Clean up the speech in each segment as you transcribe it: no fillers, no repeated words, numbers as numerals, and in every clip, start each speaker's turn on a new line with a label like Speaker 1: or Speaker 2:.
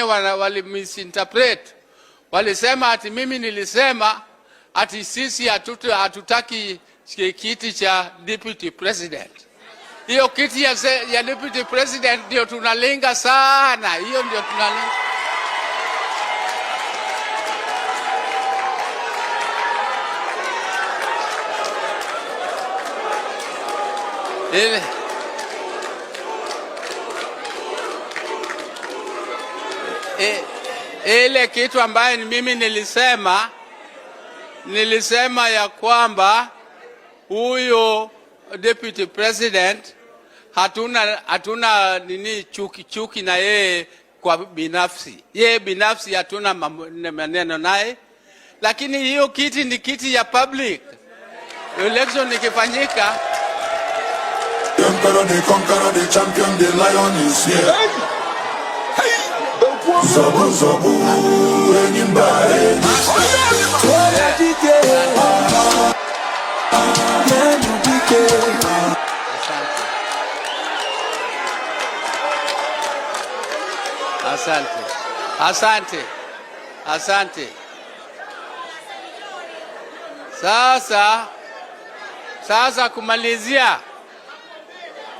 Speaker 1: wali misinterpret, walisema ati mimi nilisema ati sisi hatutaki kiti cha deputy president. Hiyo kiti ya deputy president ndio tunalenga sana, hiyo ndio tunalenga. Ile kitu ambaye mimi nilisema ya kwamba huyo deputy president hatuna nini chuki na yeye kwa binafsi. Yeye binafsi hatuna maneno naye, lakini hiyo kiti ni kiti ya public. Election ikifanyika,
Speaker 2: Emperor, the conqueror, the champion, the lion is here. Zobu, zobu, enyimbae.
Speaker 1: Asante. Sasa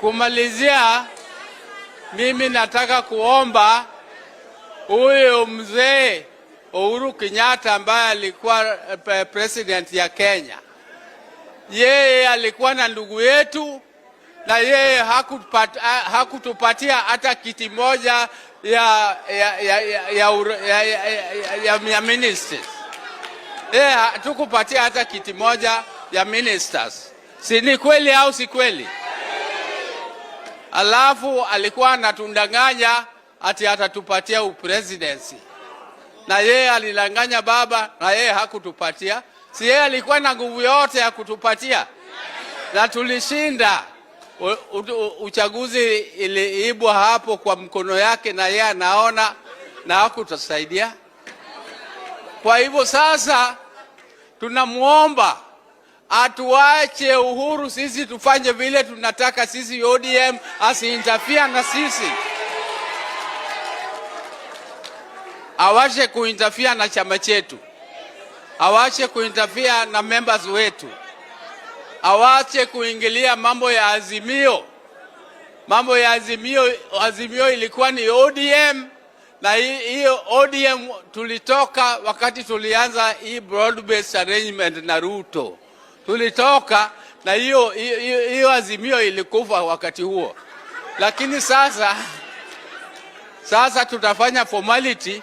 Speaker 1: kumalizia, mimi nataka kuomba huyo mzee Uhuru Kenyatta ambaye alikuwa president ya Kenya. Yeye alikuwa na ndugu yetu, na yeye hakutupatia hata kiti moja ya ministers. Yeye hatukupatia hata kiti moja ya ministers. Si ni kweli au si kweli? Alafu alikuwa anatundanganya ati atatupatia upresidency. Na yeye alidanganya baba, na yeye hakutupatia. Si yeye alikuwa na nguvu yote ya kutupatia? Na tulishinda. Uchaguzi iliibwa hapo kwa mkono yake, na yeye anaona, na hakutusaidia. Kwa hivyo sasa tunamuomba atuache Uhuru, sisi tufanye vile tunataka sisi. ODM asiinterfere na sisi, awache kuinterfere na chama chetu, awache kuinterfere na members wetu, awache kuingilia mambo ya Azimio. Mambo ya Azimio ilikuwa ni ODM, na hiyo ODM tulitoka wakati tulianza hii broad based arrangement na Ruto. Tulitoka na hiyo Azimio ilikufa wakati huo. Lakini sasa tutafanya formality.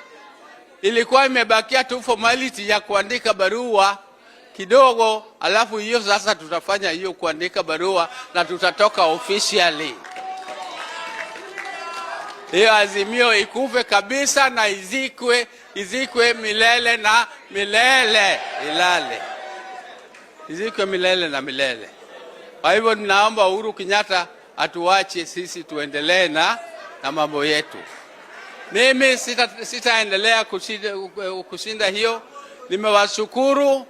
Speaker 1: Ilikuwa imebakia tu formality ya kuandika barua kidogo, alafu hiyo sasa tutafanya hiyo kuandika barua na tutatoka officially. Hiyo Azimio ikufe kabisa na izikwe milele na milele, ilale. Izikwe milele na milele. Kwa hivyo ninaomba Uhuru Kenyatta atuache sisi tuendelee na mambo yetu. Mimi sitaendelea kushinda hiyo. Nimewashukuru